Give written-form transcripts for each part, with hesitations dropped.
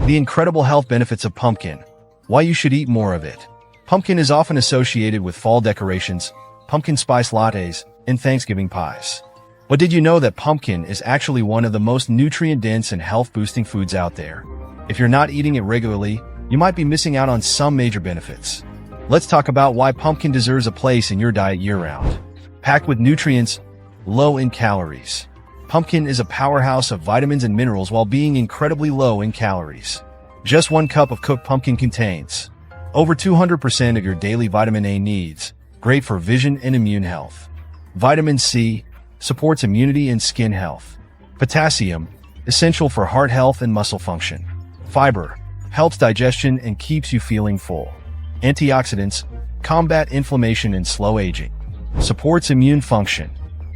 The incredible health benefits of pumpkin. Why you should eat more of it. Pumpkin is often associated with fall decorations, pumpkin spice lattes, and Thanksgiving pies. But did you know that pumpkin is actually one of the most nutrient-dense and health-boosting foods out there? If you're not eating it regularly, you might be missing out on some major benefits. Let's talk about why pumpkin deserves a place in your diet year-round. Packed with nutrients, low in calories. Pumpkin is a powerhouse of vitamins and minerals while being incredibly low in calories. Just 1 cup of cooked pumpkin contains over 200% of your daily vitamin A needs, great for vision and immune health. Vitamin C supports immunity and skin health. Potassium, essential for heart health and muscle function. Fiber, helps digestion and keeps you feeling full. Antioxidants, combat inflammation and slow aging. Supports immune function.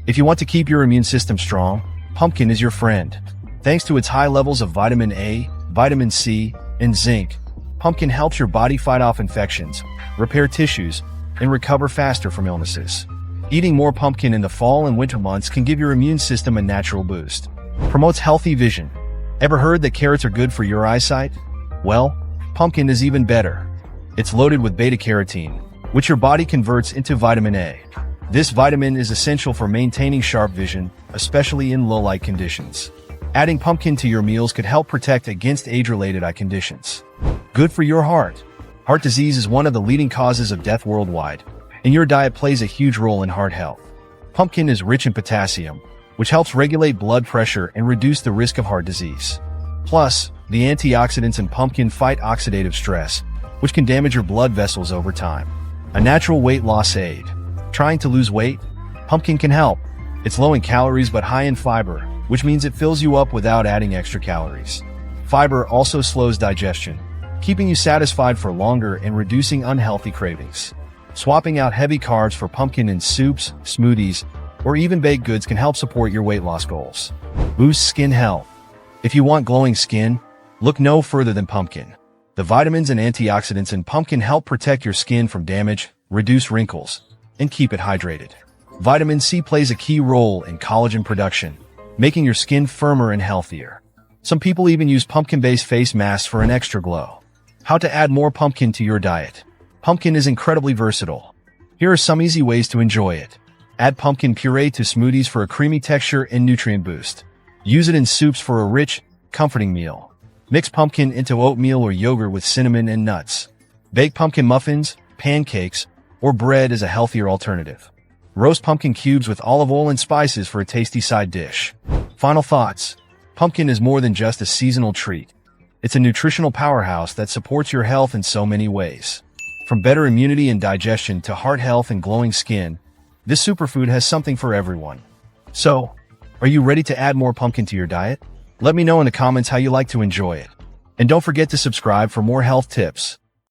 If you want to keep your immune system strong, pumpkin is your friend. Thanks to its high levels of vitamin A, vitamin C, and zinc, pumpkin helps your body fight off infections, repair tissues, and recover faster from illnesses. Eating more pumpkin in the fall and winter months can give your immune system a natural boost. Promotes healthy vision. Ever heard that carrots are good for your eyesight? Well, pumpkin is even better. It's loaded with beta-carotene, which your body converts into vitamin A. This vitamin is essential for maintaining sharp vision, especially in low-light conditions. Adding pumpkin to your meals could help protect against age-related eye conditions. Good for your heart. Heart disease is one of the leading causes of death worldwide, and your diet plays a huge role in heart health. Pumpkin is rich in potassium, which helps regulate blood pressure and reduce the risk of heart disease. Plus, the antioxidants in pumpkin fight oxidative stress, which can damage your blood vessels over time. A natural weight loss aid. Trying to lose weight? Pumpkin can help. It's low in calories but high in fiber, which means it fills you up without adding extra calories. Fiber also slows digestion, keeping you satisfied for longer and reducing unhealthy cravings. Swapping out heavy carbs for pumpkin in soups, smoothies, or even baked goods can help support your weight loss goals. Boosts skin health. If you want glowing skin, look no further than pumpkin. The vitamins and antioxidants in pumpkin help protect your skin from damage, reduce wrinkles, and keep it hydrated. Vitamin C plays a key role in collagen production, making your skin firmer and healthier. Some people even use pumpkin-based face masks for an extra glow. How to add more pumpkin to your diet. Pumpkin is incredibly versatile. Here are some easy ways to enjoy it. Add pumpkin puree to smoothies for a creamy texture and nutrient boost. Use it in soups for a rich, comforting meal. Mix pumpkin into oatmeal or yogurt with cinnamon and nuts. Bake pumpkin muffins, pancakes, or bread as a healthier alternative. Roast pumpkin cubes with olive oil and spices for a tasty side dish. Final thoughts. Pumpkin is more than just a seasonal treat. It's a nutritional powerhouse that supports your health in so many ways. From better immunity and digestion to heart health and glowing skin, this superfood has something for everyone. So, are you ready to add more pumpkin to your diet? Let me know in the comments how you like to enjoy it. And don't forget to subscribe for more health tips.